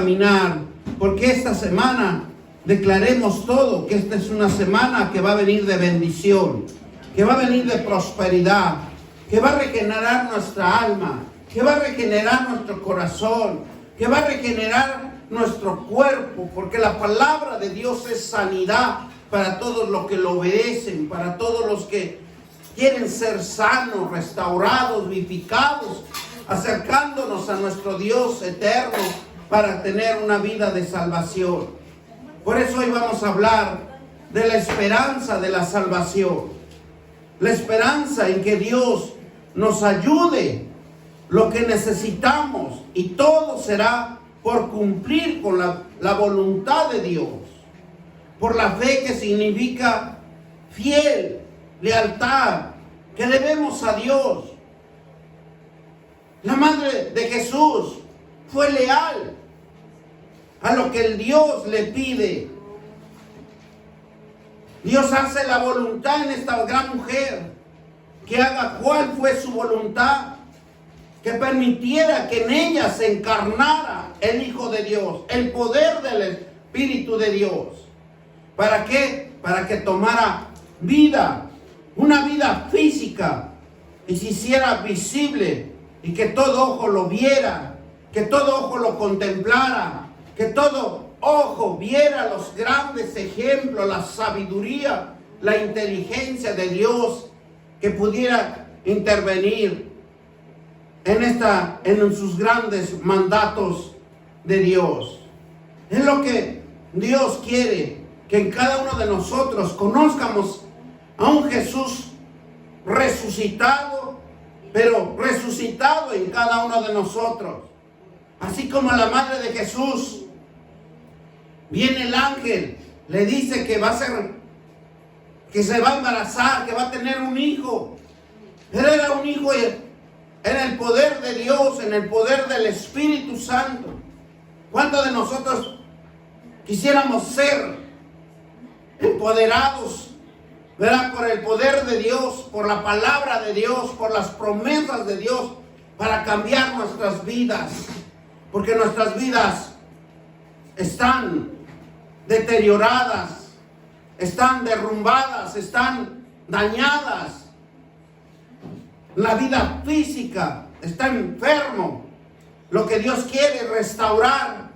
caminar, porque esta semana declaremos todo, que esta es una semana que va a venir de bendición, que va a venir de prosperidad, que va a regenerar nuestra alma, que va a regenerar nuestro corazón, que va a regenerar nuestro cuerpo, porque la palabra de Dios es sanidad para todos los que lo obedecen, para todos los que quieren ser sanos, restaurados, vivificados, acercándonos a nuestro Dios eterno para tener una vida de salvación. Por eso hoy vamos a hablar de la esperanza de la salvación. La esperanza en que Dios nos ayude lo que necesitamos, y todo será por cumplir con la voluntad de Dios. Por la fe, que significa fiel, lealtad, que debemos a Dios. La madre de Jesús fue leal a lo que el Dios le pide. Dios hace la voluntad en esta gran mujer, que haga cuál fue su voluntad, que permitiera que en ella se encarnara el Hijo de Dios, el poder del Espíritu de Dios. ¿Para qué? Para que tomara vida, una vida física, y se hiciera visible, y que todo ojo lo viera, que todo ojo lo contemplara, que todo ojo viera los grandes ejemplos, la sabiduría, la inteligencia de Dios, que pudiera intervenir en sus grandes mandatos de Dios. Es lo que Dios quiere, que en cada uno de nosotros conozcamos a un Jesús resucitado, pero resucitado en cada uno de nosotros. Así como la madre de Jesús, viene el ángel, le dice que que se va a embarazar, que va a tener un hijo. Pero era un hijo en el poder de Dios, en el poder del Espíritu Santo. ¿Cuántos de nosotros quisiéramos ser empoderados, ¿verdad?, por el poder de Dios, por la palabra de Dios, por las promesas de Dios, para cambiar nuestras vidas? Porque nuestras vidas están deterioradas, están derrumbadas, están dañadas. La vida física está enfermo. Lo que Dios quiere es restaurar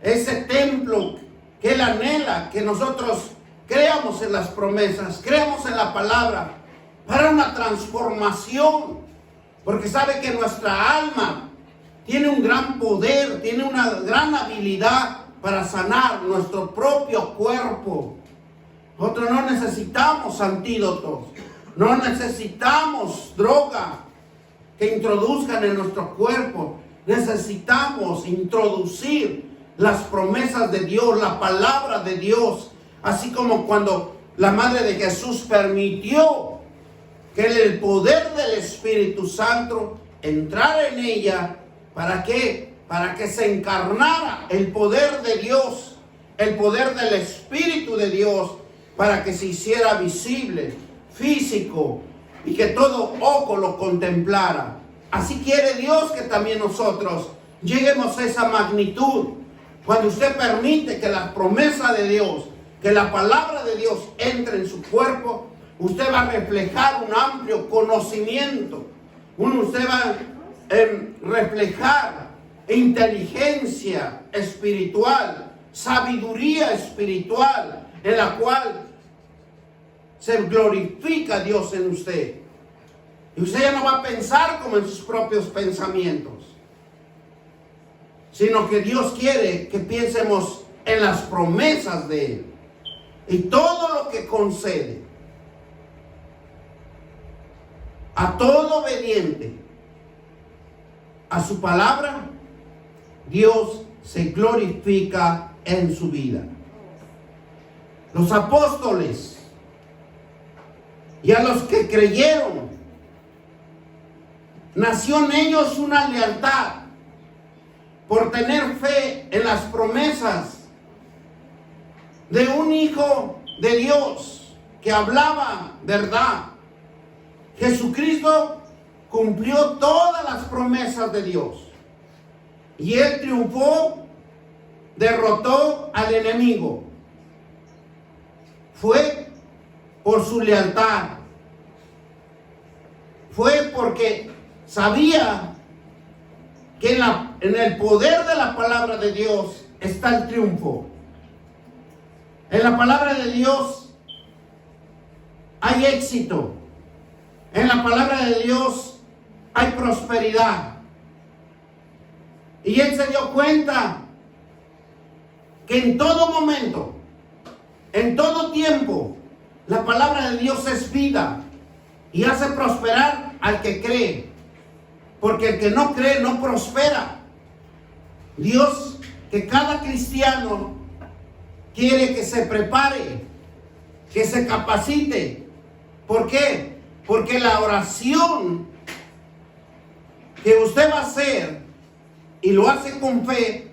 ese templo que Él anhela, que nosotros creamos en las promesas, creamos en la palabra, para una transformación. Porque sabe que nuestra alma tiene un gran poder, tiene una gran habilidad para sanar nuestro propio cuerpo. Nosotros no necesitamos antídotos, no necesitamos droga que introduzcan en nuestro cuerpo. Necesitamos introducir las promesas de Dios, la palabra de Dios. Así como cuando la madre de Jesús permitió que el poder del Espíritu Santo entrara en ella. ¿Para qué? Para que se encarnara el poder de Dios, el poder del Espíritu de Dios, para que se hiciera visible, físico, y que todo ojo lo contemplara. Así quiere Dios que también nosotros lleguemos a esa magnitud. Cuando usted permite que la promesa de Dios, que la palabra de Dios entre en su cuerpo, usted va a reflejar un amplio conocimiento. Usted va a reflejar inteligencia espiritual, sabiduría espiritual, en la cual se glorifica a Dios en usted. Y usted ya no va a pensar como en sus propios pensamientos, sino que Dios quiere que piensemos en las promesas de Él y todo lo que concede a todo obediente a su palabra. Dios se glorifica en su vida. Los apóstoles y a los que creyeron, nació en ellos una lealtad por tener fe en las promesas de un Hijo de Dios que hablaba verdad. Jesucristo cumplió todas las promesas de Dios y Él triunfó derrotó al enemigo? Fue por su lealtad. Fue porque sabía que en el poder de la palabra de Dios está el triunfo. En la palabra de Dios hay éxito. En la palabra de Dios hay prosperidad. Y él se dio cuenta que en todo momento, en todo tiempo, la palabra de Dios es vida y hace prosperar al que cree. Porque el que no cree no prospera. Dios, que cada cristiano quiere que se prepare, que se capacite. ¿Por qué? Porque la oración que usted va a hacer y lo hace con fe,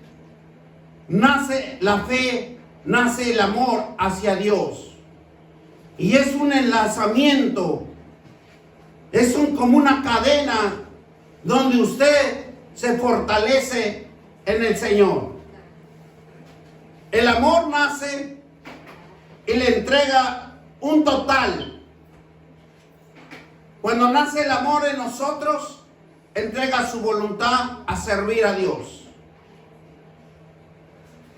nace la fe, nace el amor hacia Dios. Y es un enlazamiento, es como una cadena donde usted se fortalece en el Señor. El amor nace y le entrega un total. Cuando nace el amor en nosotros, entrega su voluntad a servir a Dios.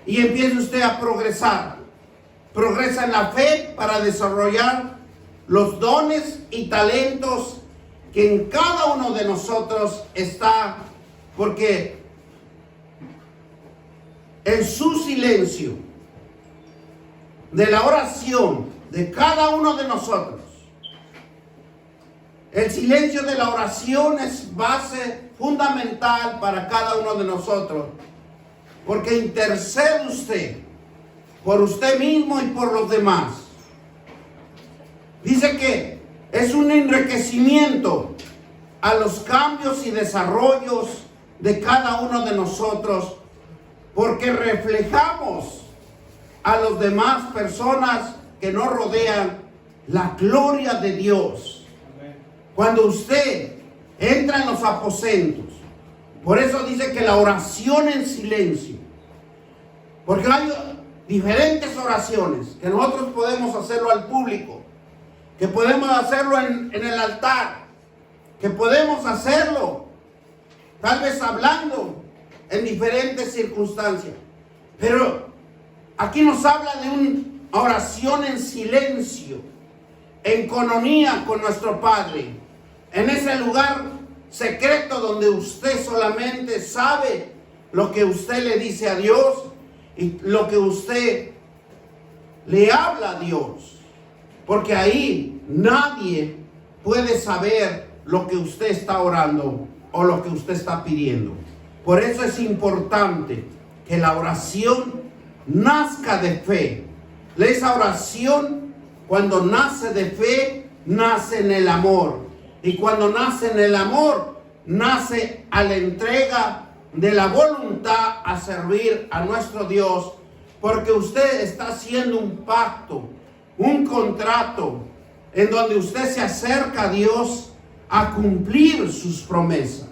Y empieza usted a progresar. Progresa en la fe para desarrollar los dones y talentos que en cada uno de nosotros está, porque en su silencio de la oración de cada uno de nosotros, el silencio de la oración es base fundamental para cada uno de nosotros, porque intercede usted por usted mismo y por los demás. Dice que es un enriquecimiento a los cambios y desarrollos de cada uno de nosotros, porque reflejamos a las demás personas que nos rodean la gloria de Dios. Cuando usted entra en los aposentos, por eso dice que la oración en silencio, porque hay diferentes oraciones que nosotros podemos hacerlo al público, que podemos hacerlo en el altar, que podemos hacerlo tal vez hablando en diferentes circunstancias. Pero aquí nos habla de una oración en silencio, en coinonía con nuestro Padre, en ese lugar secreto donde usted solamente sabe lo que usted le dice a Dios y lo que usted le habla a Dios. Porque ahí nadie puede saber lo que usted está orando o lo que usted está pidiendo. Por eso es importante que la oración nazca de fe. Esa oración, cuando nace de fe, nace en el amor. Y cuando nace en el amor, nace a la entrega de la voluntad a servir a nuestro Dios. Porque usted está haciendo un pacto, un contrato, en donde usted se acerca a Dios a cumplir sus promesas.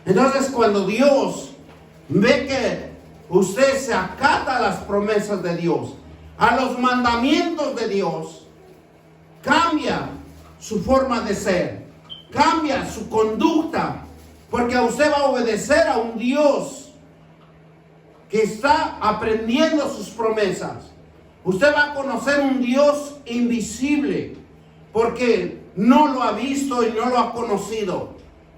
Entonces, cuando Dios ve que usted se acata a las promesas de Dios, a los mandamientos de Dios, cambia su forma de ser, cambia su conducta, porque usted va a obedecer a un Dios que está aprendiendo sus promesas. Usted va a conocer un Dios invisible, porque no lo ha visto y no lo ha conocido,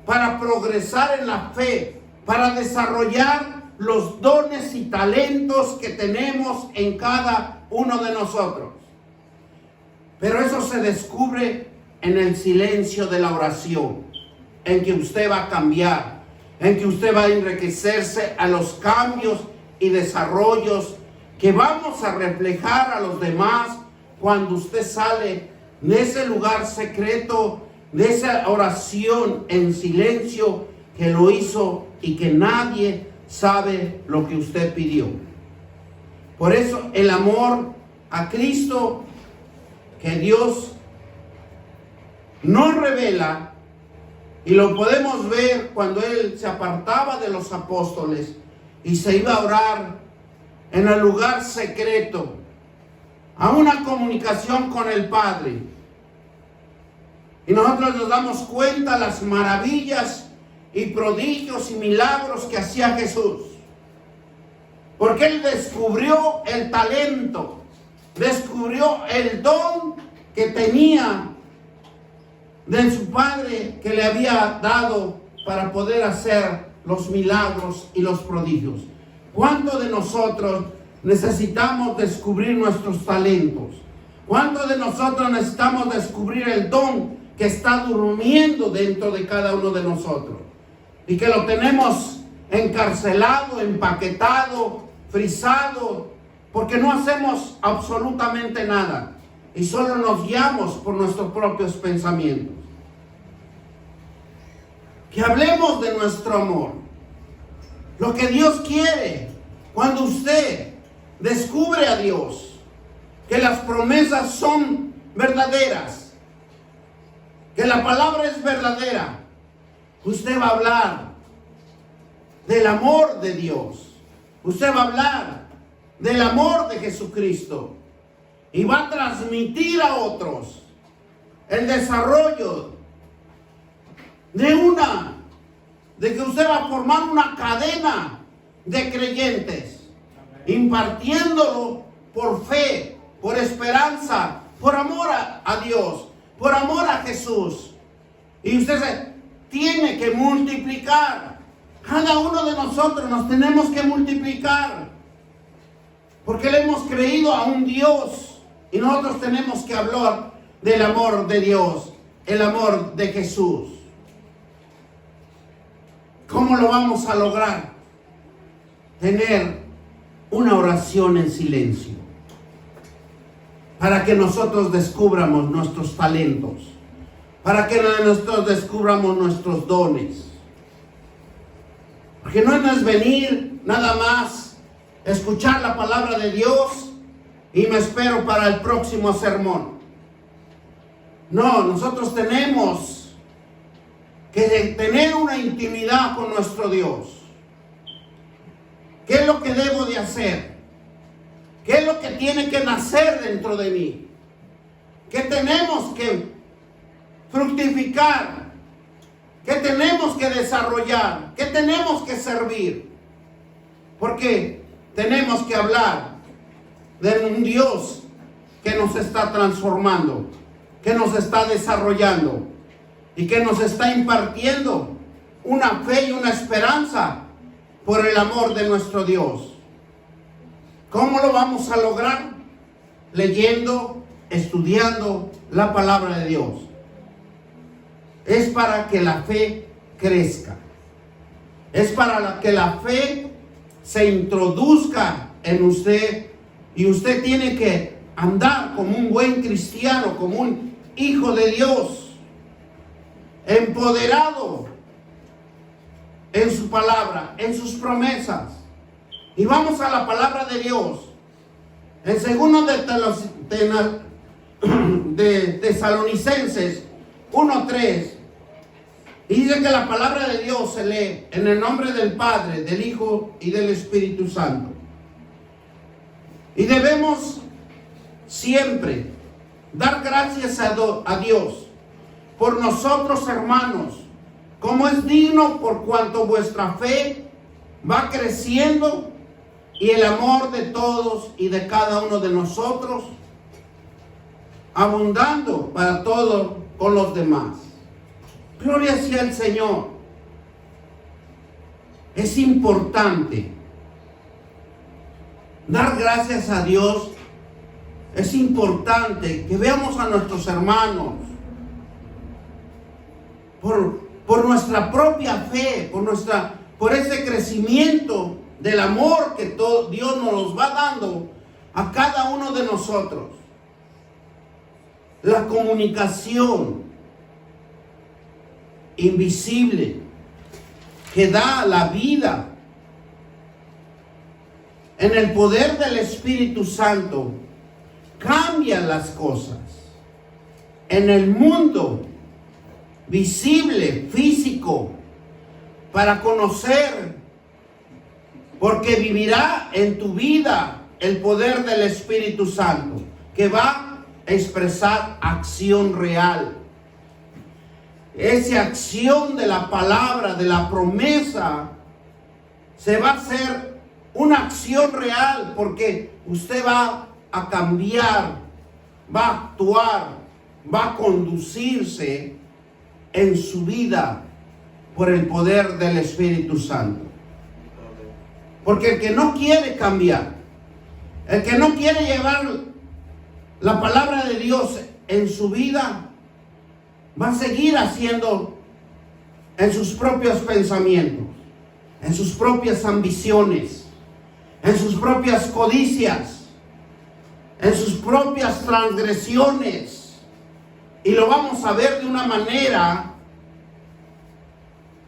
para progresar en la fe, para desarrollar los dones y talentos que tenemos en cada uno de nosotros. Pero eso se descubre en el silencio de la oración, en que usted va a cambiar, en que usted va a enriquecerse a los cambios y desarrollos que vamos a reflejar a los demás cuando usted sale de ese lugar secreto, de esa oración en silencio que lo hizo y que nadie sabe lo que usted pidió. Por eso el amor a Cristo que Dios nos revela, y lo podemos ver cuando Él se apartaba de los apóstoles y se iba a orar en el lugar secreto, a una comunicación con el Padre. Y nosotros nos damos cuenta de las maravillas y prodigios y milagros que hacía Jesús. Porque Él descubrió el talento, descubrió el don que tenía de su Padre, que le había dado para poder hacer los milagros y los prodigios. ¿Cuántos de nosotros necesitamos descubrir nuestros talentos? ¿Cuántos de nosotros necesitamos descubrir el don que está durmiendo dentro de cada uno de nosotros? Y que lo tenemos encarcelado, empaquetado, frisado, porque no hacemos absolutamente nada y solo nos guiamos por nuestros propios pensamientos. Que hablemos de nuestro amor, lo que Dios quiere. Cuando usted descubre a Dios, que las promesas son verdaderas, que la palabra es verdadera, usted va a hablar del amor de Dios. Usted va a hablar del amor de Jesucristo y va a transmitir a otros el desarrollo de que usted va a formar una cadena de creyentes, impartiéndolo por fe, por esperanza, por amor a Dios, por amor a Jesús. Y usted se tiene que multiplicar. Cada uno de nosotros nos tenemos que multiplicar, porque le hemos creído a un Dios y nosotros tenemos que hablar del amor de Dios, el amor de Jesús. ¿Cómo lo vamos a lograr? Tener una oración en silencio, para que nosotros descubramos nuestros talentos, para que nosotros descubramos nuestros dones. Porque no es venir nada más, escuchar la palabra de Dios y me espero para el próximo sermón. No, nosotros tenemos que tener una intimidad con nuestro Dios. ¿Qué es lo que debo de hacer? ¿Qué es lo que tiene que nacer dentro de mí? ¿Qué tenemos que fructificar? ¿Qué tenemos que desarrollar? ¿Qué tenemos que servir? Porque tenemos que hablar de un Dios que nos está transformando, que nos está desarrollando y que nos está impartiendo una fe y una esperanza por el amor de nuestro Dios. ¿Cómo lo vamos a lograr? Leyendo, estudiando la palabra de Dios. Es para que la fe crezca. Es para que la fe se introduzca en usted. Y usted tiene que andar como un buen cristiano, como un hijo de Dios, empoderado en su palabra, en sus promesas. Y vamos a la palabra de Dios. En segundo de Tesalonicenses 1:3. Y dice que la palabra de Dios se lee en el nombre del Padre, del Hijo y del Espíritu Santo. Y debemos siempre dar gracias a Dios por nosotros, hermanos, como es digno, por cuanto vuestra fe va creciendo y el amor de todos y de cada uno de nosotros abundando para todos con los demás. Gloria sea al Señor. Es importante dar gracias a Dios. Es importante que veamos a nuestros hermanos por nuestra propia fe, por ese crecimiento del amor que Dios nos va dando a cada uno de nosotros. La comunicación invisible que da la vida en el poder del Espíritu Santo cambia las cosas en el mundo visible, físico, para conocer Porque vivirá en tu vida el poder del Espíritu Santo, que va a expresar acción real. Esa acción de la palabra, de la promesa, se va a hacer una acción real, porque usted va a cambiar, va a actuar, va a conducirse en su vida por el poder del Espíritu Santo. Porque el que no quiere cambiar, el que no quiere llevar la palabra de Dios en su vida, va a seguir haciendo en sus propios pensamientos, en sus propias ambiciones, en sus propias codicias, en sus propias transgresiones. Y lo vamos a ver de una manera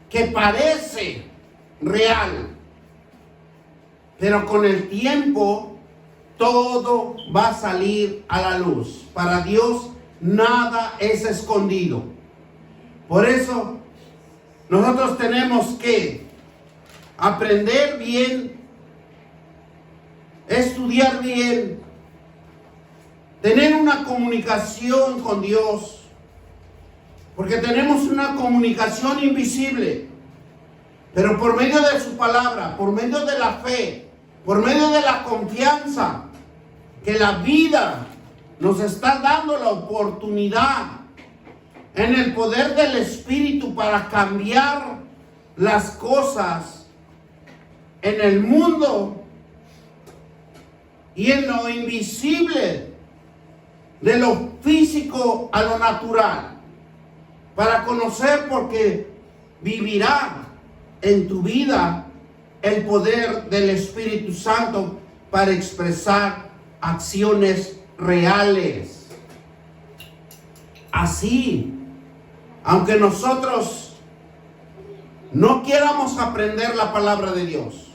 que parece real, pero con el tiempo todo va a salir a la luz. Para Dios nada es escondido. Por eso nosotros tenemos que aprender bien, estudiar bien, tener una comunicación con Dios, porque tenemos una comunicación invisible, pero por medio de su palabra, por medio de la fe, por medio de la confianza que la vida nos está dando la oportunidad en el poder del Espíritu para cambiar las cosas en el mundo y en lo invisible, de lo físico a lo natural, para conocer, porque vivirá en tu vida el poder del Espíritu Santo para expresar acciones reales. Así, aunque nosotros no quieramos aprender la palabra de Dios,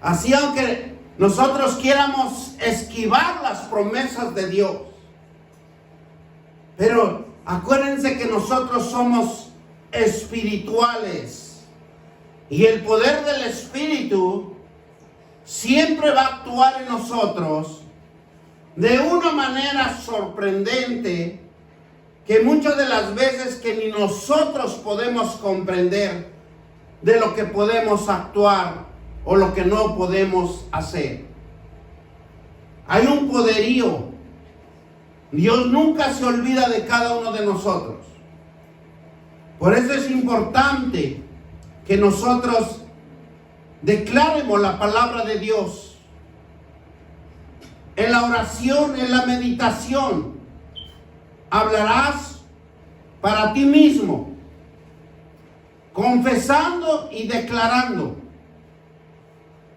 así aunque nosotros quieramos esquivar las promesas de Dios, pero acuérdense que nosotros somos espirituales. Y el poder del Espíritu siempre va a actuar en nosotros de una manera sorprendente, que muchas de las veces que ni nosotros podemos comprender de lo que podemos actuar o lo que no podemos hacer. Hay un poderío. Dios nunca se olvida de cada uno de nosotros. Por eso es importante que nosotros declaremos la palabra de Dios en la oración, en la meditación. Hablarás para ti mismo, confesando y declarando.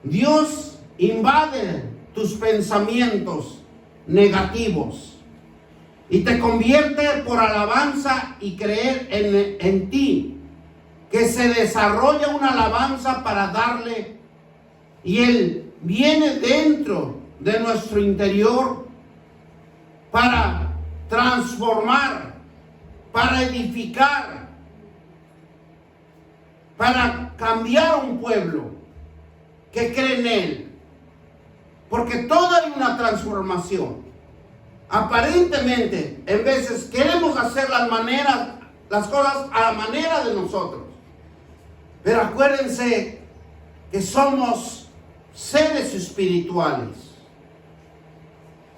Dios invade tus pensamientos negativos y te convierte por alabanza y creer en ti, que se desarrolla una alabanza para darle, y Él viene dentro de nuestro interior para transformar, para edificar, para cambiar un pueblo que cree en Él. Porque todo hay una transformación. Aparentemente, en veces queremos hacer las cosas a la manera de nosotros. Pero acuérdense que somos seres espirituales,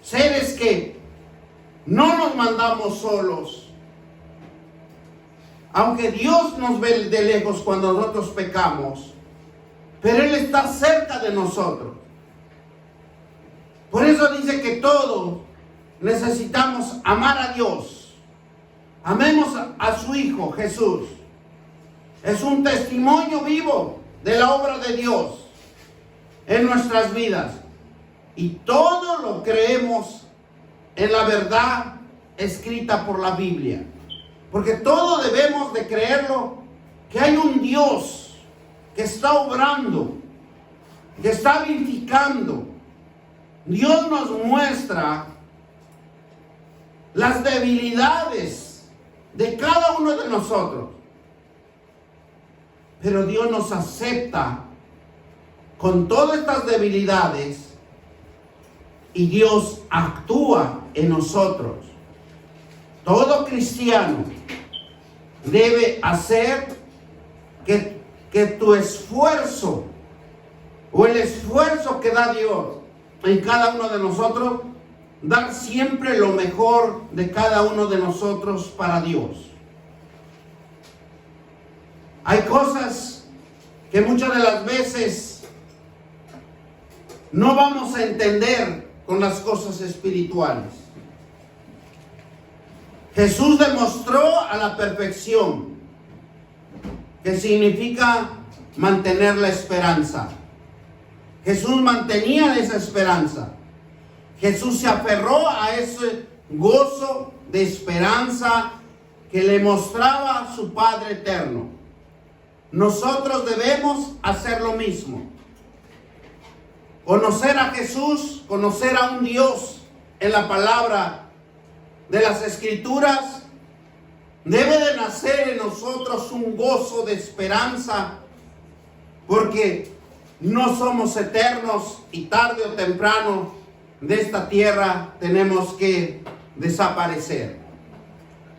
seres que no nos mandamos solos. Aunque Dios nos ve de lejos cuando nosotros pecamos, pero Él está cerca de nosotros. Por eso dice que todos necesitamos amar a Dios. Amemos a su Hijo Jesús. Es un testimonio vivo de la obra de Dios en nuestras vidas. Y todo lo creemos en la verdad escrita por la Biblia. Porque todo debemos de creerlo, que hay un Dios que está obrando, que está vivificando. Dios nos muestra las debilidades de cada uno de nosotros. Pero Dios nos acepta con todas estas debilidades y Dios actúa en nosotros. Todo cristiano debe hacer que tu esfuerzo o el esfuerzo que da Dios en cada uno de nosotros, dar siempre lo mejor de cada uno de nosotros para Dios. Hay cosas que muchas de las veces no vamos a entender con las cosas espirituales. Jesús demostró a la perfección que significa mantener la esperanza. Jesús mantenía esa esperanza. Jesús se aferró a ese gozo de esperanza que le mostraba su Padre eterno. Nosotros debemos hacer lo mismo. Conocer a Jesús, conocer a un Dios en la palabra de las Escrituras, debe de nacer en nosotros un gozo de esperanza, porque no somos eternos y tarde o temprano de esta tierra tenemos que desaparecer.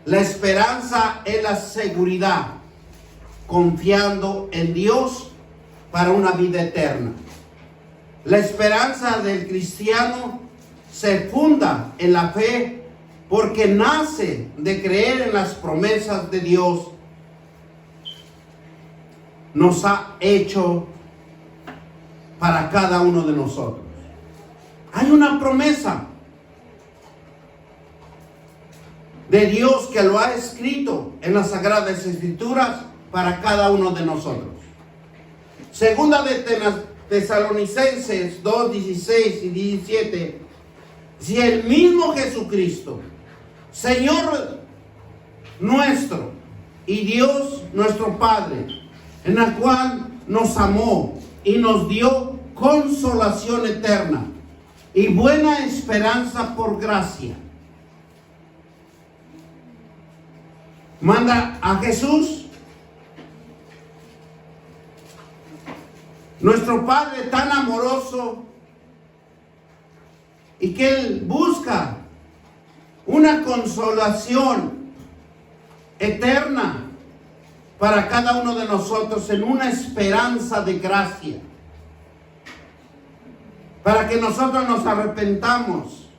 La esperanza es la seguridad, confiando en Dios para una vida eterna. La esperanza del cristiano se funda en la fe porque nace de creer en las promesas de Dios. Nos ha hecho para cada uno de nosotros. Hay una promesa de Dios que lo ha escrito en las Sagradas Escrituras para cada uno de nosotros. Segunda de Tesalonicenses 2, 16 y 17. Si el mismo Jesucristo, Señor nuestro y Dios nuestro Padre, en el cual nos amó y nos dio consolación eterna y buena esperanza por gracia, manda a Jesús, nuestro Padre tan amoroso, y que Él busca una consolación eterna para cada uno de nosotros en una esperanza de gracia, para que nosotros nos arrepentamos,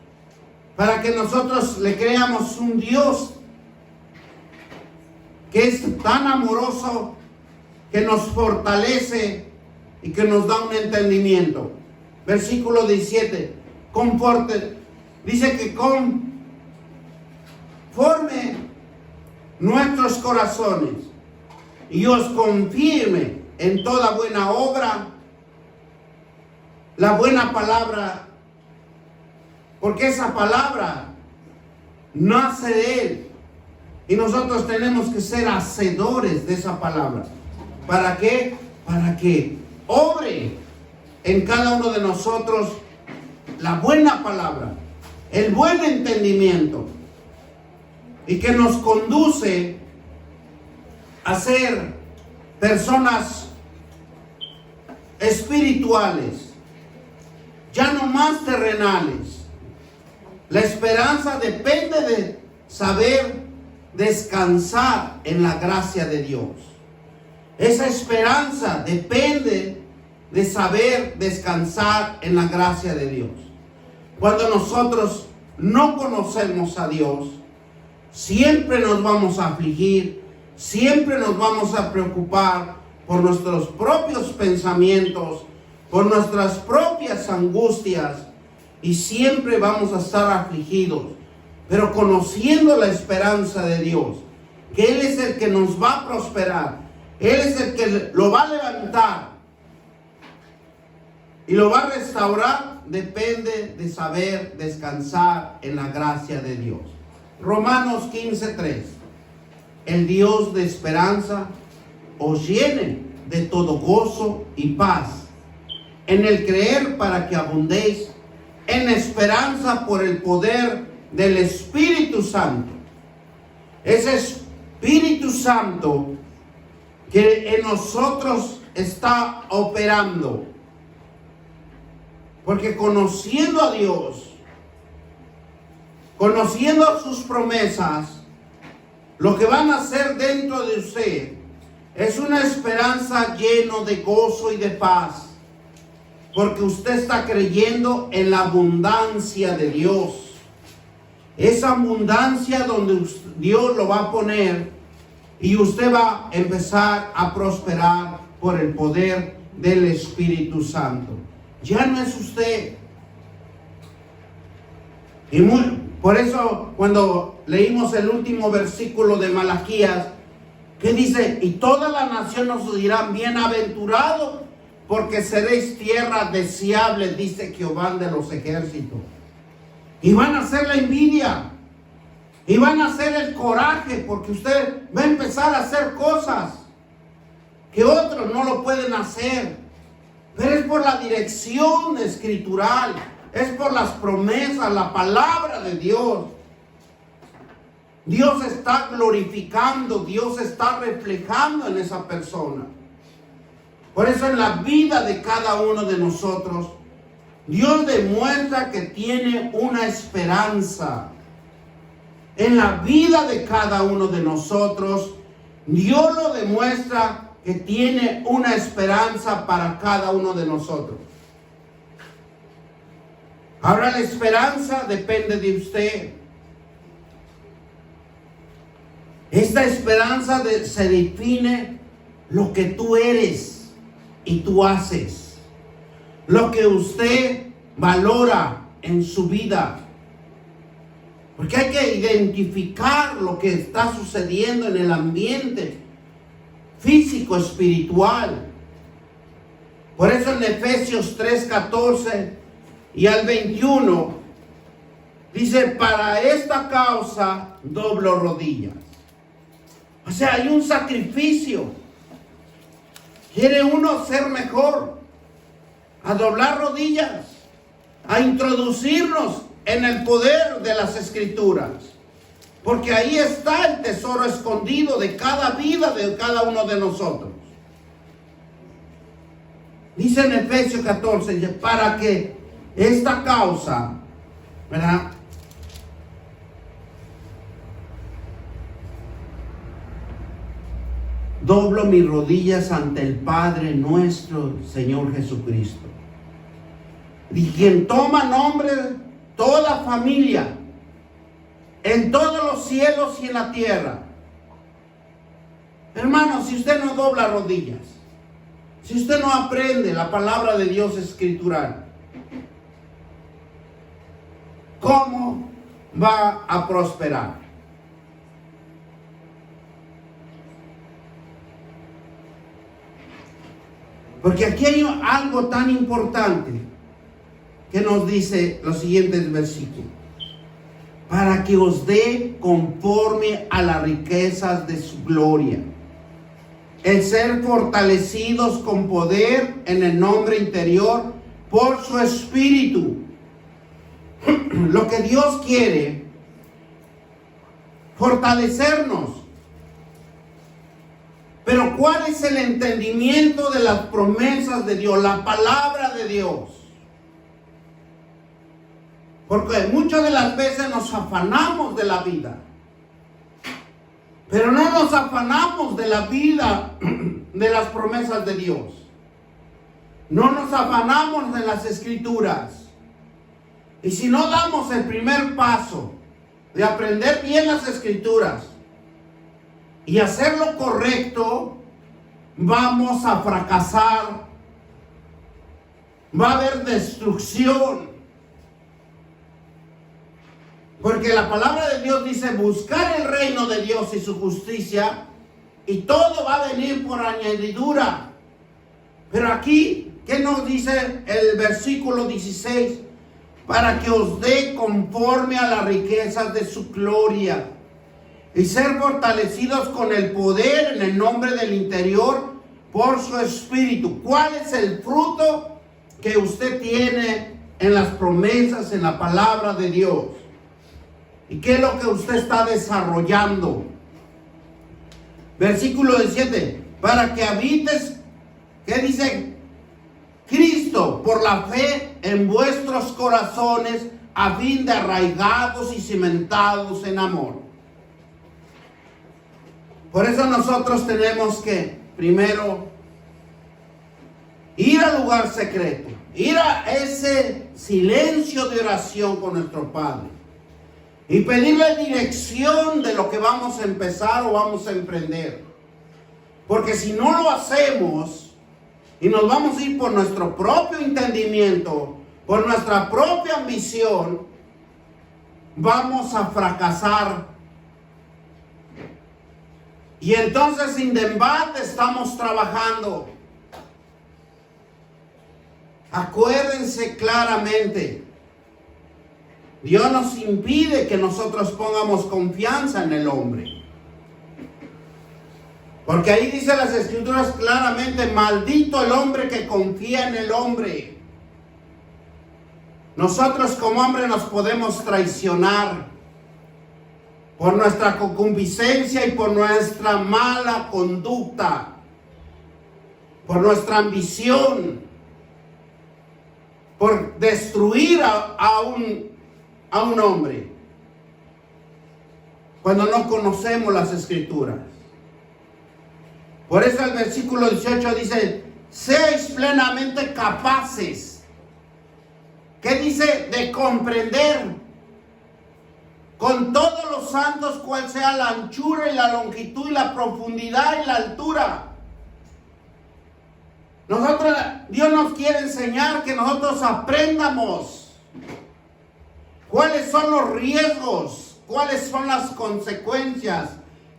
para que nosotros le creamos un Dios que es tan amoroso, que nos fortalece y que nos da un entendimiento. Versículo 17, dice que conforme nuestros corazones y os confirme en toda buena obra, la buena palabra, porque esa palabra nace de Él y nosotros tenemos que ser hacedores de esa palabra. ¿Para qué? Para que obre en cada uno de nosotros la buena palabra, el buen entendimiento, y que nos conduce a ser personas espirituales, ya no más terrenales. La esperanza depende de saber descansar en la gracia de Dios. Esa esperanza depende de saber descansar en la gracia de Dios. Cuando nosotros no conocemos a Dios, siempre nos vamos a afligir, siempre nos vamos a preocupar por nuestros propios pensamientos, por nuestras propias angustias, y siempre vamos a estar afligidos. Pero conociendo la esperanza de Dios, que Él es el que nos va a prosperar, Él es el que lo va a levantar y lo va a restaurar, depende de saber descansar en la gracia de Dios. Romanos 15:3. El Dios de esperanza os llene de todo gozo y paz en el creer, para que abundéis en esperanza por el poder del Espíritu Santo. Ese Espíritu Santo que en nosotros está operando, Porque conociendo a Dios, conociendo sus promesas, lo que van a hacer dentro de usted es una esperanza lleno de gozo y de paz. Porque usted está creyendo en la abundancia de Dios. Esa abundancia donde Dios lo va a poner y usted va a empezar a prosperar por el poder del Espíritu Santo. Ya no es usted. Y por eso cuando leímos el último versículo de Malaquías, que dice, y toda la nación os dirán, bienaventurados, porque seréis tierra deseable, dice Jehová de los ejércitos. Y van a hacer la envidia, y van a hacer el coraje, porque usted va a empezar a hacer cosas que otros no lo pueden hacer. Pero es por la dirección escritural, es por las promesas, la palabra de Dios. Dios está glorificando, Dios está reflejando en esa persona. Por eso en la vida de cada uno de nosotros, Dios demuestra que tiene una esperanza. En la vida de cada uno de nosotros, Dios lo demuestra que tiene una esperanza para cada uno de nosotros. Ahora la esperanza depende de usted. Esta esperanza se define lo que tú eres y tú haces. Lo que usted valora en su vida. Porque hay que identificar lo que está sucediendo en el ambiente físico, espiritual. Por eso en Efesios 3:14 y al 21 dice, para esta causa doblo rodillas. O sea, hay un sacrificio. Quiere uno ser mejor, a doblar rodillas, a introducirnos en el poder de las Escrituras. Porque ahí está el tesoro escondido de cada vida de cada uno de nosotros. Dice en Efesios 14, para que esta causa, ¿verdad? Doblo mis rodillas ante el Padre nuestro Señor Jesucristo, y quien toma nombre toda familia en todos los cielos y en la tierra. Hermano, si usted no dobla rodillas, si usted no aprende la palabra de Dios escritural, ¿cómo va a prosperar? Porque aquí hay algo tan importante que nos dice los siguientes versículos. Para que os dé conforme a las riquezas de su gloria, el ser fortalecidos con poder en el hombre interior por su espíritu. Lo que Dios quiere, fortalecernos. Pero ¿cuál es el entendimiento de las promesas de Dios? La palabra de Dios. Porque muchas de las veces nos afanamos de la vida. Pero no nos afanamos de la vida de las promesas de Dios. No nos afanamos de las Escrituras. Y si no damos el primer paso de aprender bien las Escrituras y hacer lo correcto, vamos a fracasar. Va a haber destrucción. Porque la palabra de Dios dice, buscar el reino de Dios y su justicia, y todo va a venir por añadidura. Pero aquí, ¿qué nos dice el versículo 16? Para que os dé conforme a las riquezas de su gloria, y ser fortalecidos con el poder en el nombre del interior por su espíritu. ¿Cuál es el fruto que usted tiene en las promesas, en la palabra de Dios? ¿Y qué es lo que usted está desarrollando? Versículo 17. Para que habites, ¿qué dice? Cristo por la fe en vuestros corazones a fin de arraigados y cimentados en amor. Por eso nosotros tenemos que primero ir al lugar secreto, ir a ese silencio de oración con nuestro Padre y pedirle dirección de lo que vamos a empezar o vamos a emprender. Porque si no lo hacemos y nos vamos a ir por nuestro propio entendimiento, por nuestra propia ambición, vamos a fracasar. Y entonces sin debate estamos trabajando. Acuérdense claramente, Dios nos impide que nosotros pongamos confianza en el hombre. Porque ahí dice las Escrituras claramente, maldito el hombre que confía en el hombre. Nosotros como hombres nos podemos traicionar por nuestra concupiscencia y por nuestra mala conducta, por nuestra ambición, por destruir a un hombre, cuando no conocemos las Escrituras. Por eso el versículo 18 dice, seáis plenamente capaces. ¿Qué dice? De comprender con todos los santos cuál sea la anchura y la longitud y la profundidad y la altura. Dios nos quiere enseñar que nosotros aprendamos cuáles son los riesgos, cuáles son las consecuencias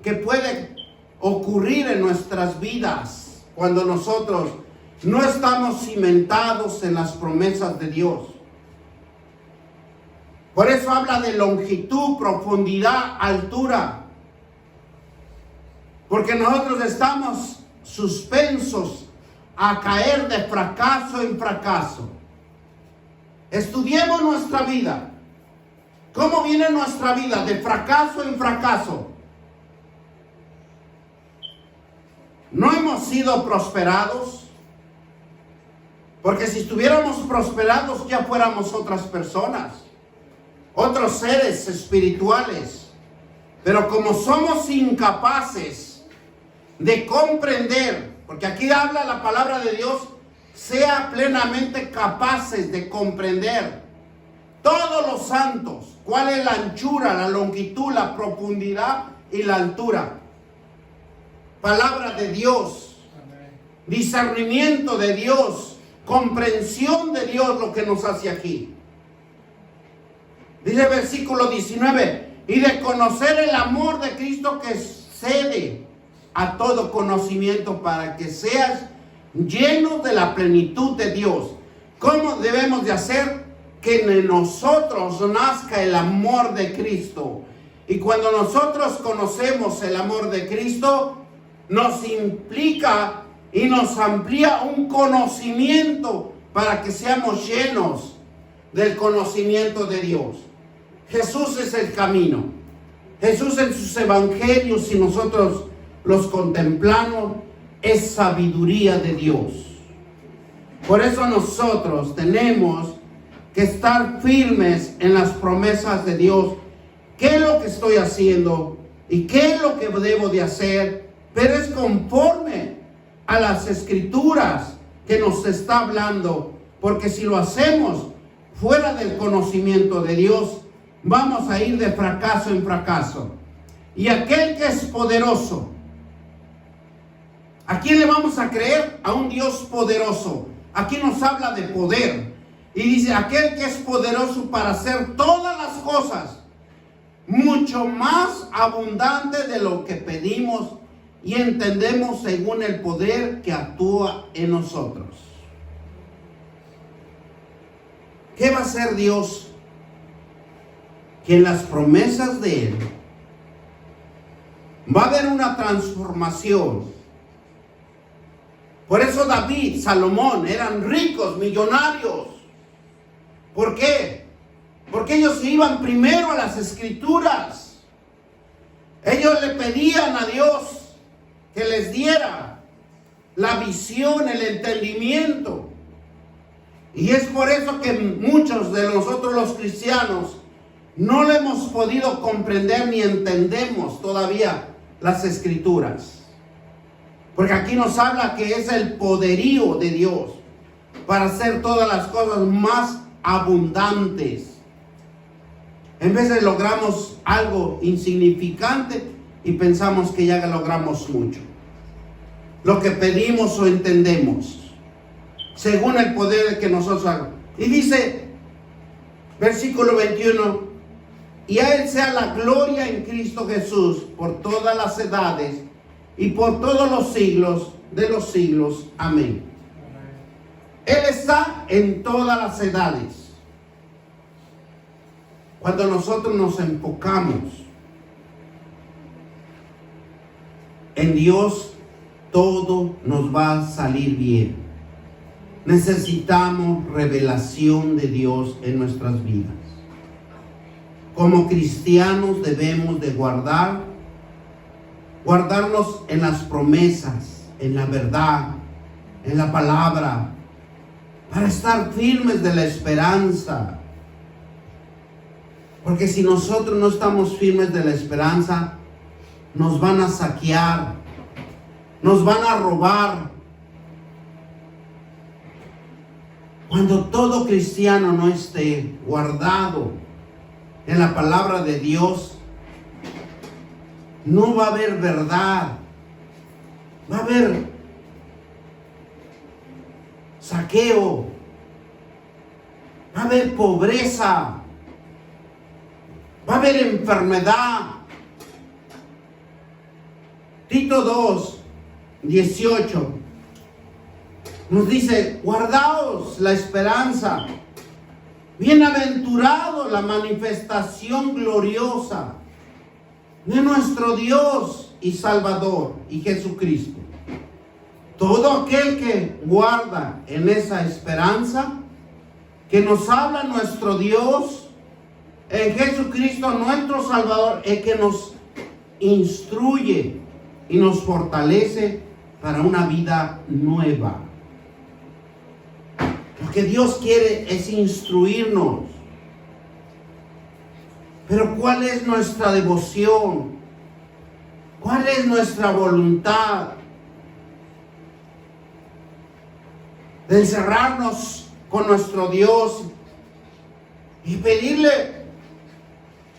que pueden ocurrir en nuestras vidas cuando nosotros no estamos cimentados en las promesas de Dios. Por eso habla de longitud, profundidad, altura. Porque nosotros estamos suspensos a caer de fracaso en fracaso. Estudiemos nuestra vida. ¿Cómo viene nuestra vida? De fracaso en fracaso. ¿No hemos sido prosperados? Porque si estuviéramos prosperados ya fuéramos otras personas, otros seres espirituales. Pero como somos incapaces de comprender, porque aquí habla la palabra de Dios, sea plenamente capaces de comprender todos los santos, cuál es la anchura, la longitud, la profundidad y la altura. Palabra de Dios, discernimiento de Dios, comprensión de Dios, lo que nos hace aquí. Dice el versículo 19, y de conocer el amor de Cristo que excede a todo conocimiento, para que seas lleno de la plenitud de Dios. ¿Cómo debemos de hacer? Que en nosotros nazca el amor de Cristo. Y cuando nosotros conocemos el amor de Cristo, nos implica y nos amplía un conocimiento para que seamos llenos del conocimiento de Dios. Jesús es el camino. Jesús en sus evangelios, si nosotros los contemplamos, es sabiduría de Dios. Por eso nosotros tenemos que estar firmes en las promesas de Dios. ¿Qué es lo que estoy haciendo? ¿Y qué es lo que debo de hacer? Pero es conforme a las Escrituras que nos está hablando. Porque si lo hacemos fuera del conocimiento de Dios, vamos a ir de fracaso en fracaso. Y aquel que es poderoso, ¿a quién le vamos a creer? A un Dios poderoso. Aquí nos habla de poder. Y dice, aquel que es poderoso para hacer todas las cosas, mucho más abundante de lo que pedimos y entendemos, según el poder que actúa en nosotros. ¿Qué va a hacer Dios? Que en las promesas de Él va a haber una transformación. Por eso David, Salomón eran ricos, millonarios. ¿Por qué? Porque ellos iban primero a las Escrituras. Ellos le pedían a Dios que les diera la visión, el entendimiento. Y es por eso que muchos de nosotros los cristianos no le hemos podido comprender ni entendemos todavía las Escrituras. Porque aquí nos habla que es el poderío de Dios para hacer todas las cosas más abundantes. En vez de logramos algo insignificante y pensamos que ya logramos mucho. Lo que pedimos o entendemos, según el poder que nosotros hagamos. Y dice, versículo 21, y a Él sea la gloria en Cristo Jesús por todas las edades y por todos los siglos de los siglos. Amén. Él está en todas las edades. Cuando nosotros nos enfocamos en Dios, todo nos va a salir bien. Necesitamos revelación de Dios en nuestras vidas. Como cristianos debemos de guardarnos en las promesas, en la verdad, en la palabra, para estar firmes de la esperanza. Porque si nosotros no estamos firmes de la esperanza, nos van a saquear, nos van a robar. Cuando todo cristiano no esté guardado en la palabra de Dios, no va a haber verdad, va a haber saqueo, va a haber pobreza, va a haber enfermedad. Tito 2, 18 nos dice, guardaos la esperanza, bienaventurado la manifestación gloriosa de nuestro Dios y Salvador y Jesucristo. Todo aquel que guarda en esa esperanza que nos habla nuestro Dios en Jesucristo nuestro Salvador, es que nos instruye y nos fortalece para una vida nueva. Lo que Dios quiere es instruirnos. Pero ¿cuál es nuestra devoción? ¿Cuál es nuestra voluntad? De encerrarnos con nuestro Dios y pedirle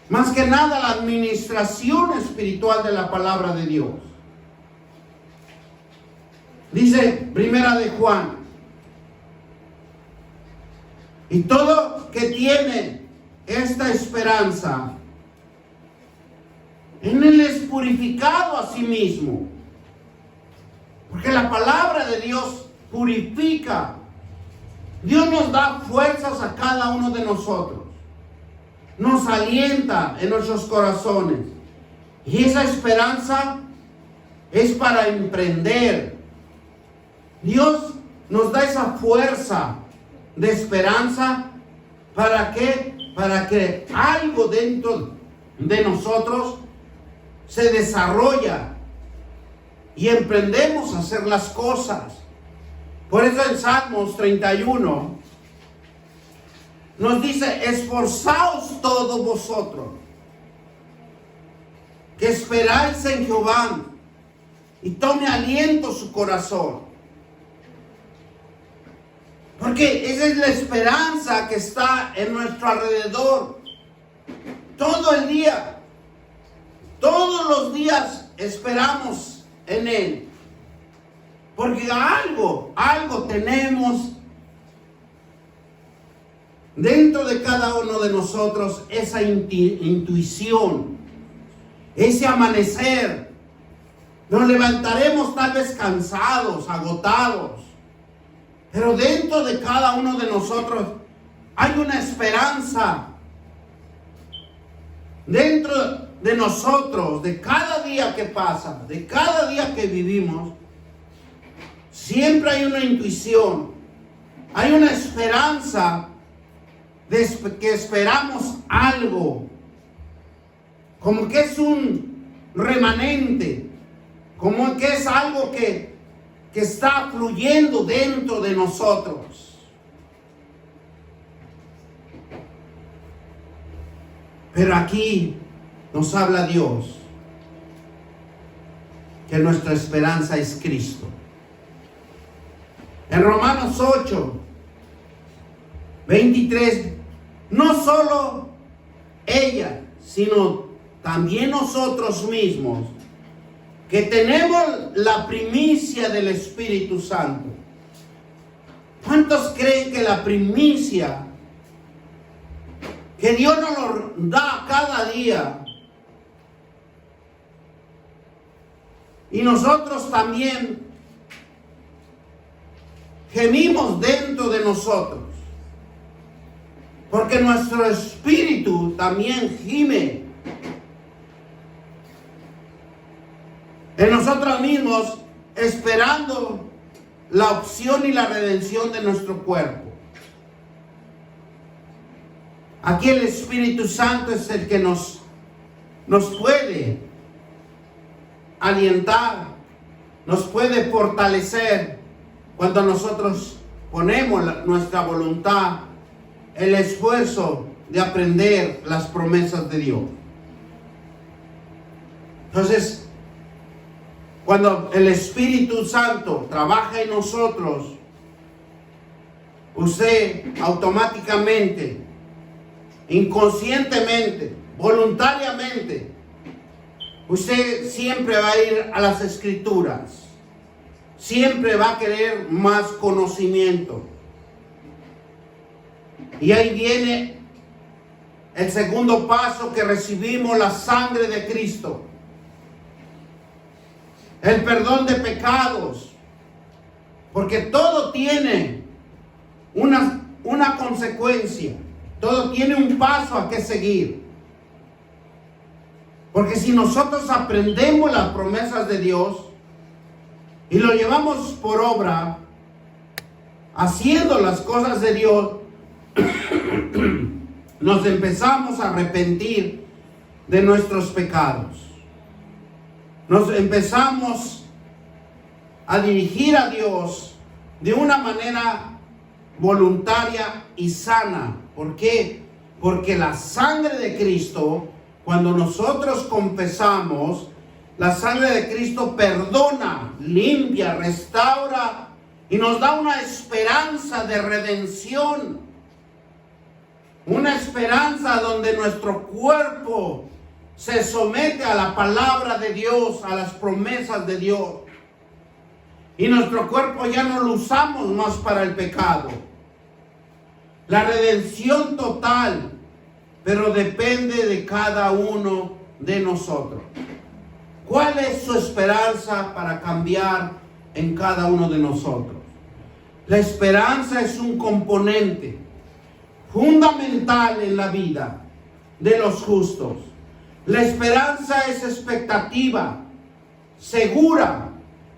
más que nada la administración espiritual de la palabra de Dios. Dice Primera de Juan, y todo que tiene esta esperanza, en Él es purificado a sí mismo. Porque la palabra de Dios purifica. Dios nos da fuerzas a cada uno de nosotros. Nos alienta en nuestros corazones. Y esa esperanza es para emprender. Dios nos da esa fuerza de esperanza. ¿Para qué? Para que algo dentro de nosotros se desarrolla y emprendemos a hacer las cosas. Por eso en Salmos 31 nos dice, esforzaos todos vosotros que esperáis en Jehová, y tome aliento su corazón. Porque esa es la esperanza que está en nuestro alrededor. Todo el día, todos los días esperamos en Él. Porque algo tenemos dentro de cada uno de nosotros, esa intuición, ese amanecer. Nos levantaremos tal vez cansados, agotados. Pero dentro de cada uno de nosotros hay una esperanza. Dentro de nosotros, de cada día que pasa, de cada día que vivimos, siempre hay una intuición, hay una esperanza de que esperamos algo, como que es un remanente, como que es algo que está fluyendo dentro de nosotros. Pero aquí nos habla Dios que nuestra esperanza es Cristo. En Romanos 8, 23, no solo ella, sino también nosotros mismos, que tenemos la primicia del Espíritu Santo. ¿Cuántos creen que la primicia que Dios nos lo da cada día, y nosotros también gemimos dentro de nosotros, porque nuestro espíritu también gime en nosotros mismos, esperando la opción y la redención de nuestro cuerpo? Aquí el Espíritu Santo es el que nos puede alientar, nos puede fortalecer cuando nosotros ponemos nuestra voluntad, el esfuerzo de aprender las promesas de Dios. Entonces, cuando el Espíritu Santo trabaja en nosotros, usted automáticamente, inconscientemente, voluntariamente, usted siempre va a ir a las Escrituras. Siempre va a querer más conocimiento. Y ahí viene el segundo paso, que recibimos la sangre de Cristo. El perdón de pecados. Porque todo tiene una consecuencia. Todo tiene un paso a que seguir. Porque si nosotros aprendemos las promesas de Dios y lo llevamos por obra, haciendo las cosas de Dios, nos empezamos a arrepentir de nuestros pecados. Nos empezamos a dirigir a Dios de una manera voluntaria y sana. ¿Por qué? Porque la sangre de Cristo, cuando nosotros confesamos, la sangre de Cristo perdona, limpia, restaura y nos da una esperanza de redención. Una esperanza donde nuestro cuerpo se somete a la palabra de Dios, a las promesas de Dios. Y nuestro cuerpo ya no lo usamos más para el pecado. La redención total, pero depende de cada uno de nosotros. ¿Cuál es su esperanza para cambiar en cada uno de nosotros? La esperanza es un componente fundamental en la vida de los justos. La esperanza es expectativa, segura,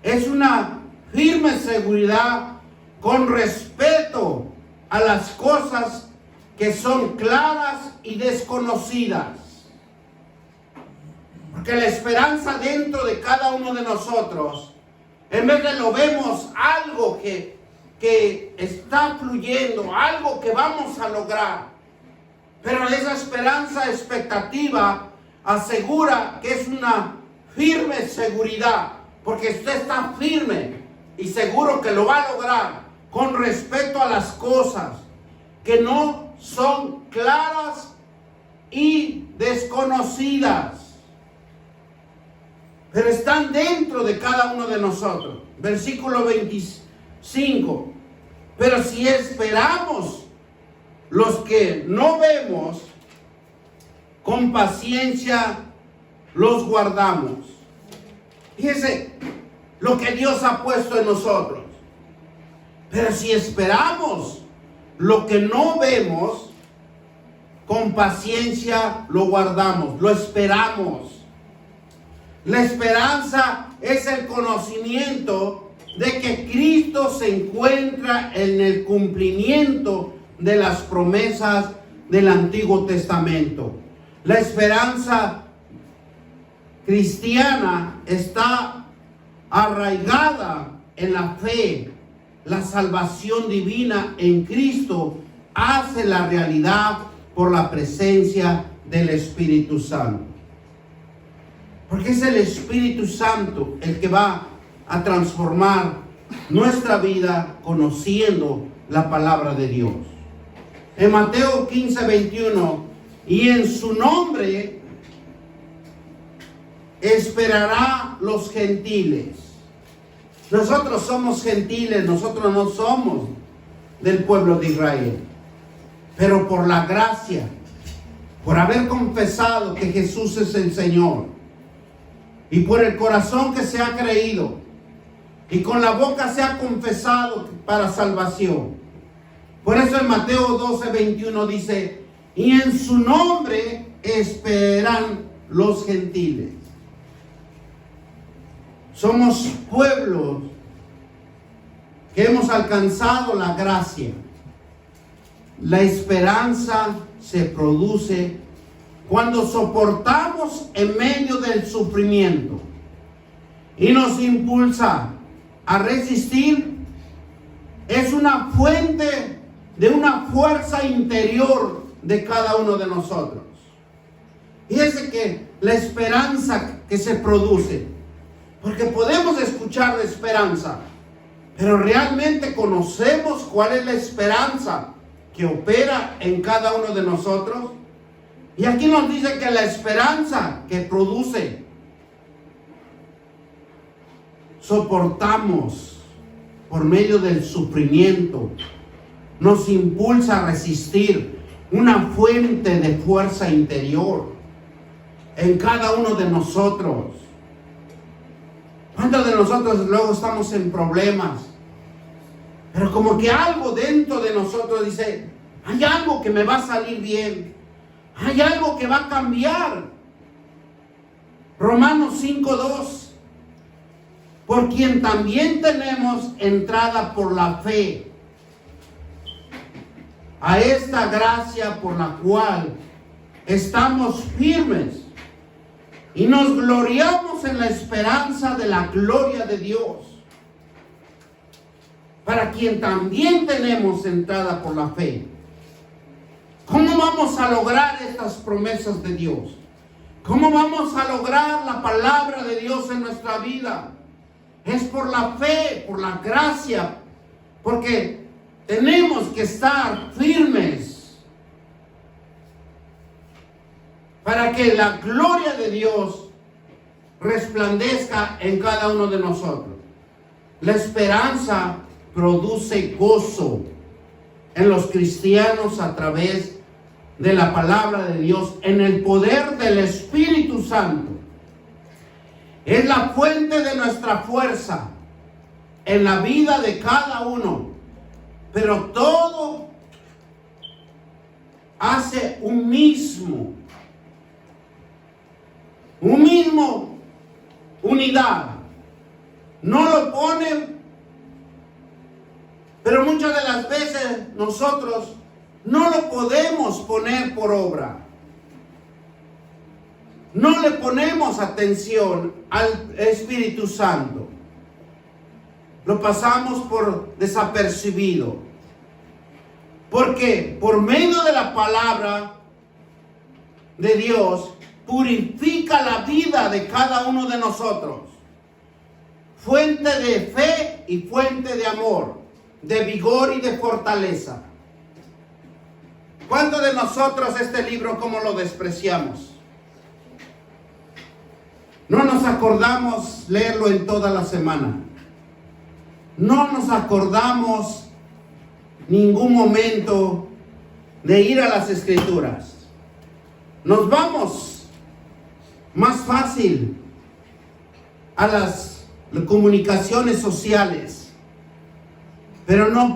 es una firme seguridad con respeto a las cosas que son claras y desconocidas. Porque la esperanza dentro de cada uno de nosotros, en vez de lo vemos algo que está fluyendo, algo que vamos a lograr, pero esa esperanza expectativa asegura que es una firme seguridad, porque usted está firme y seguro que lo va a lograr con respecto a las cosas que no son claras y desconocidas, pero están dentro de cada uno de nosotros. Versículo 25. Pero si esperamos los que no vemos, con paciencia los guardamos. Fíjese lo que Dios ha puesto en nosotros. Pero si esperamos lo que no vemos, con paciencia lo guardamos, lo esperamos. La esperanza es el conocimiento de que Cristo se encuentra en el cumplimiento de las promesas del Antiguo Testamento. La esperanza cristiana está arraigada en la fe. La salvación divina en Cristo hace la realidad por la presencia del Espíritu Santo. Porque es el Espíritu Santo el que va a transformar nuestra vida conociendo la palabra de Dios. En Mateo 15:21, y en su nombre esperará los gentiles. Nosotros somos gentiles, nosotros no somos del pueblo de Israel. Pero por la gracia, por haber confesado que Jesús es el Señor, y por el corazón que se ha creído, y con la boca se ha confesado para salvación. Por eso en Mateo 12:21 dice, y en su nombre esperan los gentiles. Somos pueblos que hemos alcanzado la gracia. La esperanza se produce cuando soportamos en medio del sufrimiento y nos impulsa a resistir. Es una fuente de una fuerza interior de cada uno de nosotros. Fíjense que la esperanza que se produce, porque podemos escuchar de esperanza, pero realmente conocemos cuál es la esperanza que opera en cada uno de nosotros. Y aquí nos dice que la esperanza que produce, soportamos por medio del sufrimiento, nos impulsa a resistir, una fuente de fuerza interior en cada uno de nosotros. ¿Cuántos de nosotros luego estamos en problemas? Pero como que algo dentro de nosotros dice, hay algo que me va a salir bien, hay algo que va a cambiar. Romanos 5:2, por quien también tenemos entrada por la fe a esta gracia por la cual estamos firmes y nos gloriamos en la esperanza de la gloria de Dios, para quien también tenemos entrada por la fe. ¿Cómo vamos a lograr estas promesas de Dios? ¿Cómo vamos a lograr la palabra de Dios en nuestra vida? Es por la fe, por la gracia, porque tenemos que estar firmes para que la gloria de Dios resplandezca en cada uno de nosotros. La esperanza produce gozo en los cristianos a través de la palabra de Dios, en el poder del Espíritu Santo. Es la fuente de nuestra fuerza en la vida de cada uno. Pero todo hace un mismo unidad. No lo ponen, pero muchas de las veces nosotros no lo podemos poner por obra. No le ponemos atención al Espíritu Santo. Lo pasamos por desapercibido. Porque por medio de la palabra de Dios purifica la vida de cada uno de nosotros. Fuente de fe y fuente de amor, de vigor y de fortaleza. ¿Cuántos de nosotros este libro cómo lo despreciamos? No nos acordamos leerlo en toda la semana. No nos acordamos ningún momento de ir a las Escrituras. Nos vamos más fácil a las comunicaciones sociales, pero no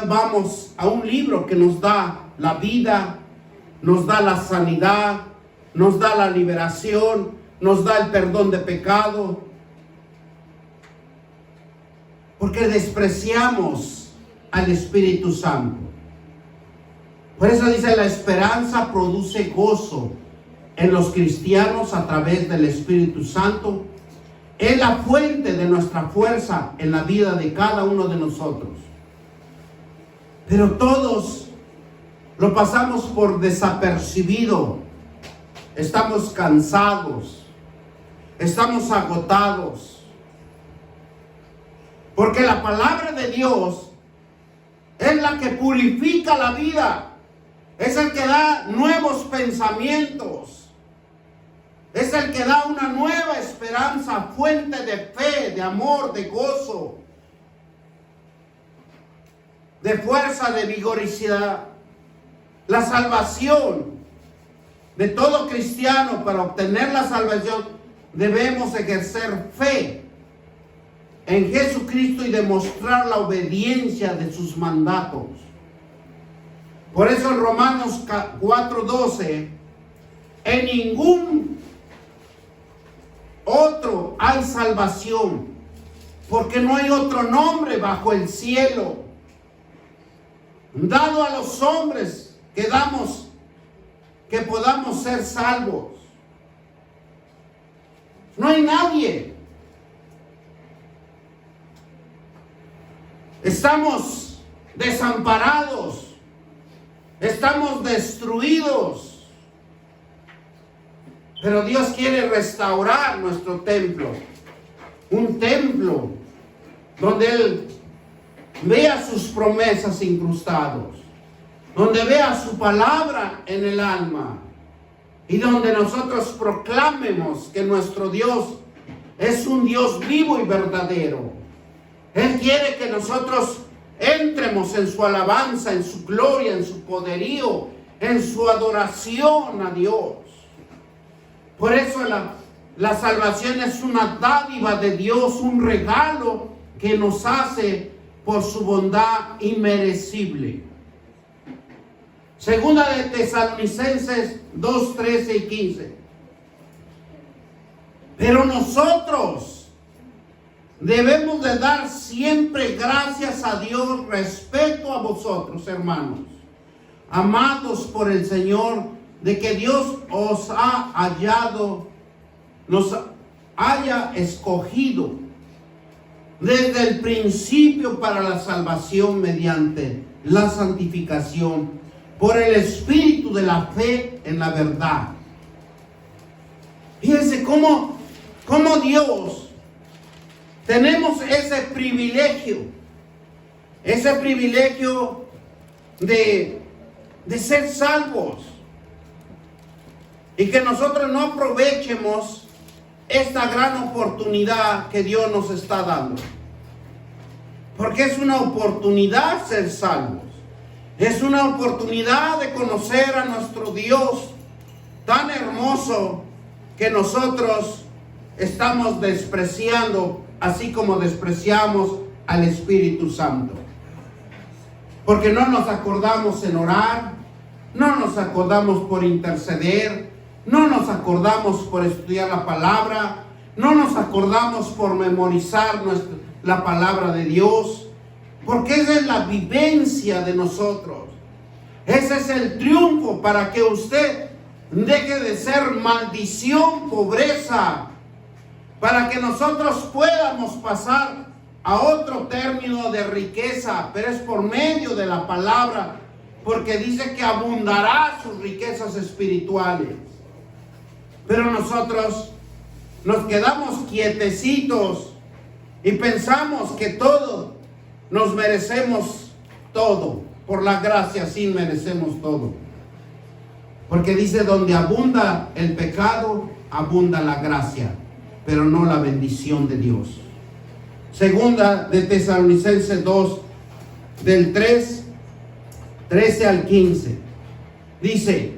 vamos a un libro que nos da la vida, nos da la sanidad, nos da la liberación, nos da el perdón de pecado. Porque despreciamos al Espíritu Santo. Por eso dice, la esperanza produce gozo en los cristianos a través del Espíritu Santo. Es la fuente de nuestra fuerza en la vida de cada uno de nosotros. Pero todos lo pasamos por desapercibido. estamos cansados, estamos agotados. Porque la palabra de Dios es la que purifica la vida. Es el que da nuevos pensamientos. Es el que da una nueva esperanza, fuente de fe, de amor, de gozo, de fuerza, de vigoricidad. La salvación de todo cristiano, para obtener la salvación, debemos ejercer fe en Jesucristo y demostrar la obediencia de sus mandatos. Por eso en Romanos 4:12, en ningún otro hay salvación, porque no hay otro nombre bajo el cielo dado a los hombres que podamos ser salvos. No hay nadie. Estamos desamparados. Estamos destruidos. Pero Dios quiere restaurar nuestro templo. Un templo donde Él vea sus promesas incrustados. Donde vea su palabra en el alma. Y donde nosotros proclamemos que nuestro Dios es un Dios vivo y verdadero. Él quiere que nosotros entremos en su alabanza, en su gloria, en su poderío, en su adoración a Dios. Por eso la salvación es una dádiva de Dios, un regalo que nos hace por su bondad inmerecible. Segunda de Tesalonicenses 2, 13 y 15. Pero nosotros debemos de dar siempre gracias a Dios respecto a vosotros, hermanos, amados por el Señor, de que Dios os ha hallado, nos haya escogido desde el principio para la salvación mediante la santificación por el espíritu de la fe en la verdad. Fíjense cómo Dios tenemos ese privilegio de ser salvos, y que nosotros no aprovechemos esta gran oportunidad que Dios nos está dando, porque es una oportunidad ser salvos, es una oportunidad de conocer a nuestro Dios tan hermoso que nosotros estamos despreciando, así como despreciamos al Espíritu Santo. Porque no nos acordamos en orar, no nos acordamos por interceder, no nos acordamos por estudiar la palabra, no nos acordamos por memorizar la palabra de Dios, porque esa es la vivencia de nosotros. Ese es el triunfo para que usted deje de ser maldición, pobreza, para que nosotros podamos pasar a otro término de riqueza, pero es por medio de la palabra, porque dice que abundará sus riquezas espirituales. Pero nosotros nos quedamos quietecitos y pensamos que todo nos merecemos todo. Por la gracia sí merecemos todo. Porque dice, donde abunda el pecado, abunda la gracia, pero no la bendición de Dios. Segunda de Tesalonicenses 2, del 13 al 15. Dice,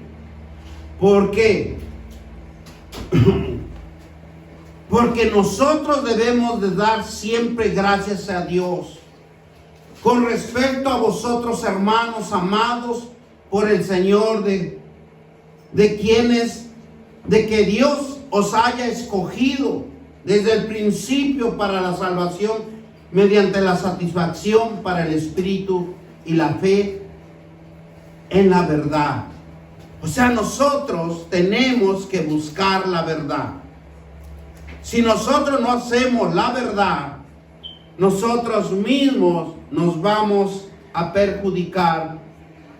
¿por qué? Porque nosotros debemos de dar siempre gracias a Dios con respecto a vosotros, hermanos amados por el Señor, de que Dios os haya escogido desde el principio para la salvación mediante la satisfacción para el Espíritu y la fe en la verdad. O sea, nosotros tenemos que buscar la verdad. Si nosotros no hacemos la verdad, nosotros mismos nos vamos a perjudicar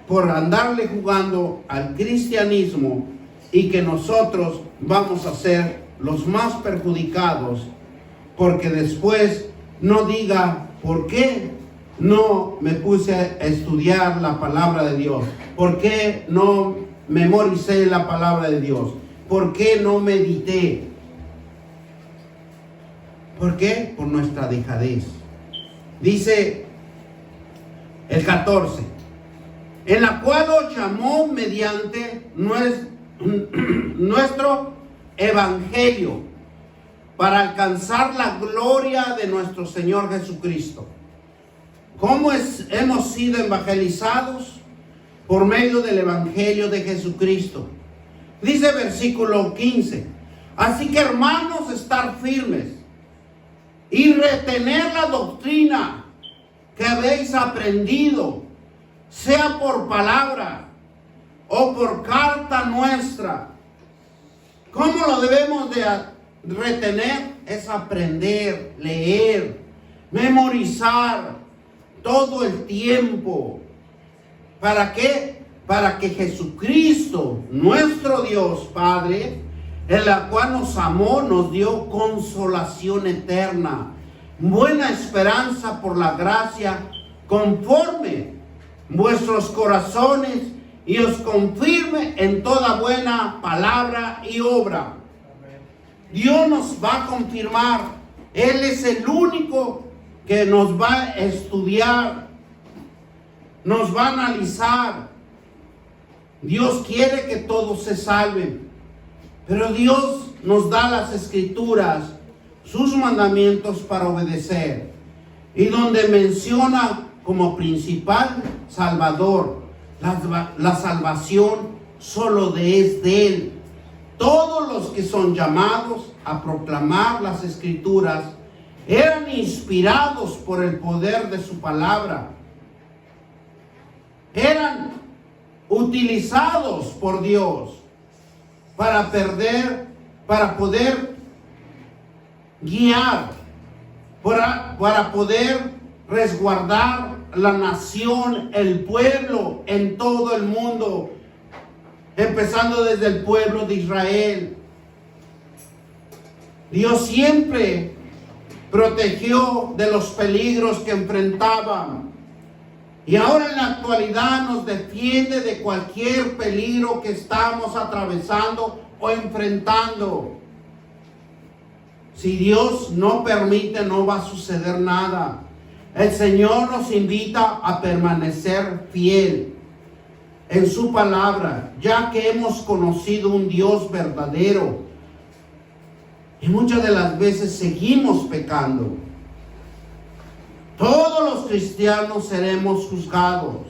por andarle jugando al cristianismo y que nosotros vamos a ser los más perjudicados, porque después no diga por qué no me puse a estudiar la palabra de Dios, por qué no memoricé la palabra de Dios, por qué no medité. ¿Por qué? Por nuestra dejadez. Dice el 14, en la cual os llamó mediante nuestro evangelio para alcanzar la gloria de nuestro Señor Jesucristo. ¿Cómo hemos sido evangelizados? Por medio del evangelio de Jesucristo. Dice versículo 15, así que hermanos, estar firmes y retener la doctrina que habéis aprendido, sea por palabra o por carta nuestra. ¿Cómo lo debemos de retener? Es aprender, leer, memorizar todo el tiempo. ¿Para qué? Para que Jesucristo, nuestro Dios Padre, en la cual nos amó, nos dio consolación eterna, buena esperanza por la gracia, conforme vuestros corazones, y os confirme en toda buena palabra y obra. Dios nos va a confirmar. Él es el único que nos va a estudiar, nos va a analizar. Dios quiere que todos se salven, pero Dios nos da las escrituras, sus mandamientos para obedecer, y donde menciona como principal Salvador, la salvación solo es de Él. Todos los que son llamados a proclamar las escrituras eran inspirados por el poder de su palabra, eran utilizados por Dios para poder guiar, para poder resguardar la nación, el pueblo en todo el mundo, empezando desde el pueblo de Israel. Dios siempre protegió de los peligros que enfrentaban, y ahora en la actualidad nos defiende de cualquier peligro que estamos atravesando o enfrentando. Si Dios no permite, no va a suceder nada. El Señor nos invita a permanecer fiel en su palabra, ya que hemos conocido un Dios verdadero, y muchas de las veces seguimos pecando. Todos los cristianos seremos juzgados.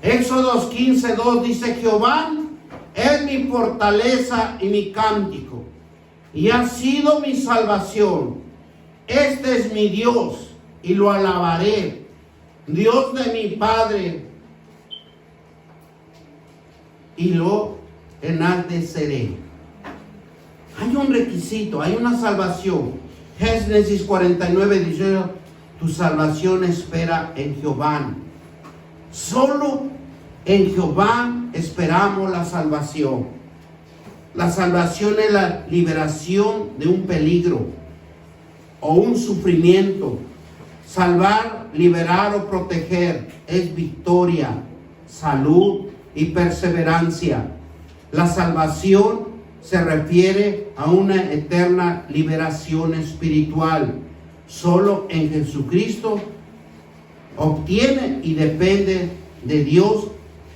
Éxodo 15:2 dice: Jehová es mi fortaleza y mi cántico, y ha sido mi salvación. Este es mi Dios, y lo alabaré, Dios de mi Padre, y lo enalteceré. Hay un requisito, hay una salvación. Génesis 49:18, tu salvación espera en Jehová. Solo en Jehová esperamos la salvación. La salvación es la liberación de un peligro o un sufrimiento. Salvar, liberar o proteger es victoria, salud y perseverancia. La salvación se refiere a una eterna liberación espiritual. Solo en Jesucristo obtiene y depende de Dios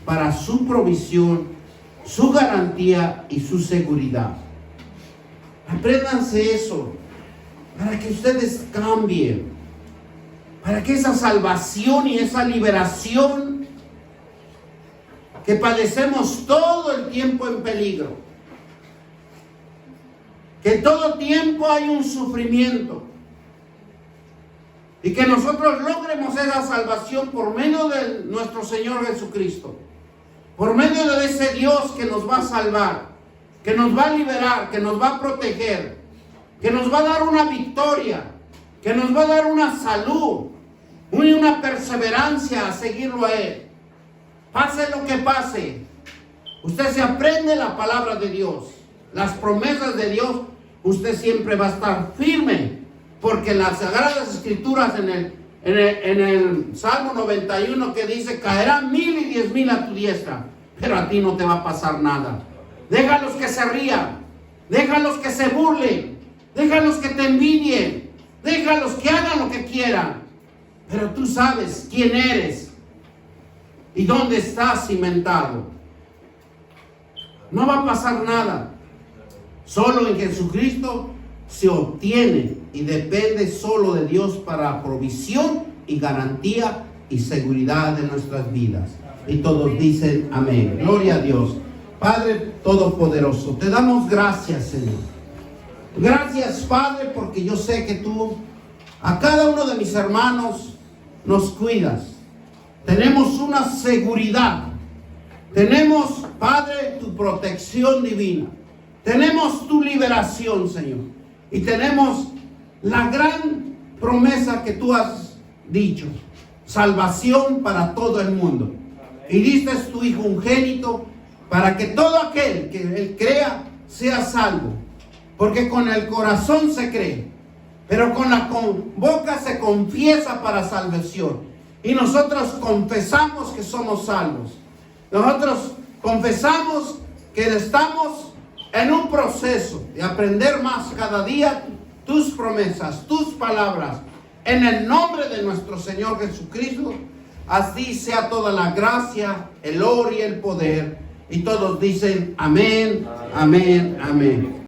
para su provisión, su garantía y su seguridad. Apréndanse eso para que ustedes cambien, para que esa salvación y esa liberación que padecemos todo el tiempo en peligro, que todo tiempo hay un sufrimiento, y que nosotros logremos esa salvación por medio de nuestro Señor Jesucristo, por medio de ese Dios que nos va a salvar, que nos va a liberar, que nos va a proteger, que nos va a dar una victoria, que nos va a dar una salud y una perseverancia a seguirlo a Él. Pase lo que pase, usted se aprende la palabra de Dios, las promesas de Dios, usted siempre va a estar firme, porque en las Sagradas Escrituras, en el Salmo 91 que dice, caerán 1000 y 10,000 a tu diestra, pero a ti no te va a pasar nada. Déjalos que se rían, déjalos que se burlen, déjalos que te envidien, déjalos que hagan lo que quieran, pero tú sabes quién eres y dónde estás cimentado. No va a pasar nada. Solo en Jesucristo se obtiene y depende solo de Dios para provisión y garantía y seguridad de nuestras vidas. Y todos dicen amén. Gloria a Dios. Padre Todopoderoso, te damos gracias, Señor. Gracias, Padre, porque yo sé que tú a cada uno de mis hermanos nos cuidas. Tenemos una seguridad. Tenemos, Padre, tu protección divina. Tenemos tu liberación, Señor. Y tenemos la gran promesa que tú has dicho. Salvación para todo el mundo. Y diste tu Hijo unigénito para que todo aquel que él crea sea salvo. Porque con el corazón se cree, pero con la boca se confiesa para salvación. Y nosotros confesamos que somos salvos. Nosotros confesamos que estamos en un proceso de aprender más cada día tus promesas, tus palabras. En el nombre de nuestro Señor Jesucristo, así sea toda la gracia, el oro y el poder. Y todos dicen amén, amén, amén.